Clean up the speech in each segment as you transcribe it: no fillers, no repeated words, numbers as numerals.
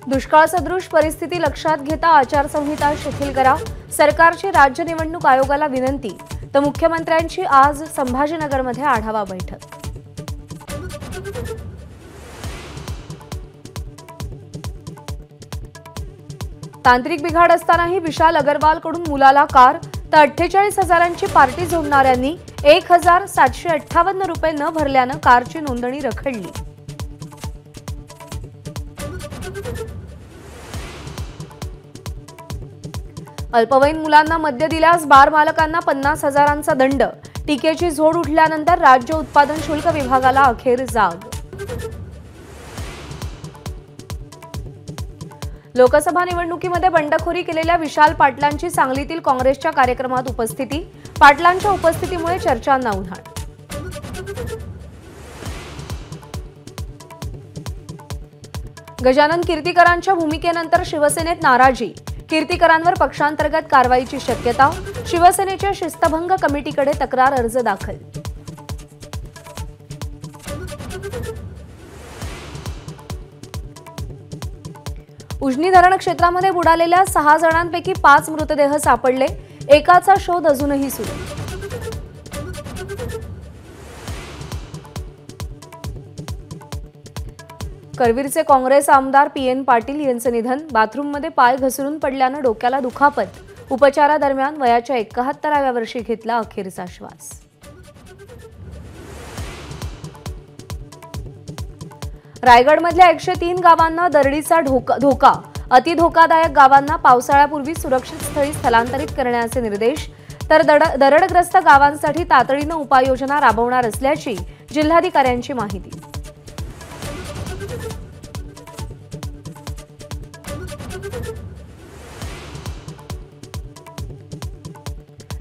दुष्काळ सदृश परिस्थिती लक्षात घेता आचारसंहिता शिथिल करा, सरकारची राज्य निवडणूक आयोगाला विनंती। तर मुख्यमंत्र्यांची आज संभाजीनगरमध्ये आढावा बैठक। तांत्रिक बिघाड असतानाही विशाल अग्रवालकडून मुलाला कार, तर 48,000ची पार्टी जोडणाऱ्यांनी 1,758 रुपये न भरल्यानं कारची नोंदणी रखडली। अल्पवयीन मुलांना मद्य दिल्यास बार मालकांना 50,000चा दंड, टीकेची झोड उठल्यानंतर राज्य उत्पादन शुल्क विभागाला अखेर जाग। लोकसभा निवडणुकीमध्ये बंडखोरी केलेल्या विशाल पाटलांची सांगलीतील काँग्रेसच्या कार्यक्रमात उपस्थिती, पाटलांच्या उपस्थितीमुळे चर्चांना उधाण। गजानन कीर्तीकरांच्या भूमिकेनंतर शिवसेनेत नाराजी, कीर्तीकरांवर पक्षांतर्गत कारवाईची शक्यता, शिवसेनेच्या शिस्तभंग कमिटीकडे तक्रार अर्ज दाखल। उजनी धरण क्षेत्रामध्ये बुडालेल्या 6 जणांपैकी 5 मृतदेह सापडले, एकाचा शोध अजूनही सुरू। करवीरचे काँग्रेस आमदार PN पाटील यांचे निधन, बाथरूममध्ये पाय घसरून पडल्यानं डोक्याला दुखापत, उपचारादरम्यान वयाच्या 71व्या वर्षी घेतला अखेरचा श्वास। रायगडमधल्या 103 गावांना दरडीचा धोका, अति धोकादायक गावांना पावसाळ्यापूर्वी सुरक्षित स्थळी स्थलांतरित करण्याचे निर्देश, तर दरडग्रस्त गावांसाठी तातडीनं उपाययोजना राबवणार असल्याची जिल्हाधिकाऱ्यांची माहिती।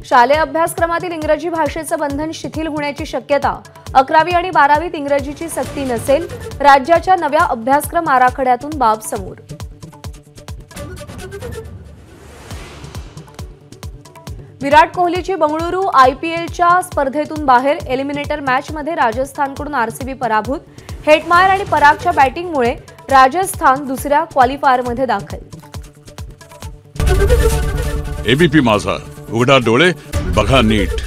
शालेय अभ्यासक्रमातील इंग्रजी भाषेचं बंधन शिथिल होण्याची शक्यता, 11वी आणि 12वीत इंग्रजीची सक्ती नसेल, राज्याच्या नव्या अभ्यासक्रम आराखड्यातून बाब समोर। विराट कोहलीची बंगळुरू IPLच्या स्पर्धेतून बाहेर, एलिमिनेटर मॅचमध्ये राजस्थानकडून RCB पराभूत, हेटमायर आणि परागच्या बॅटिंगमुळे राजस्थान दुसऱ्या क्वालिफायरमध्ये दाखल। ABP माझा, उघडा डोळे बघा नीट।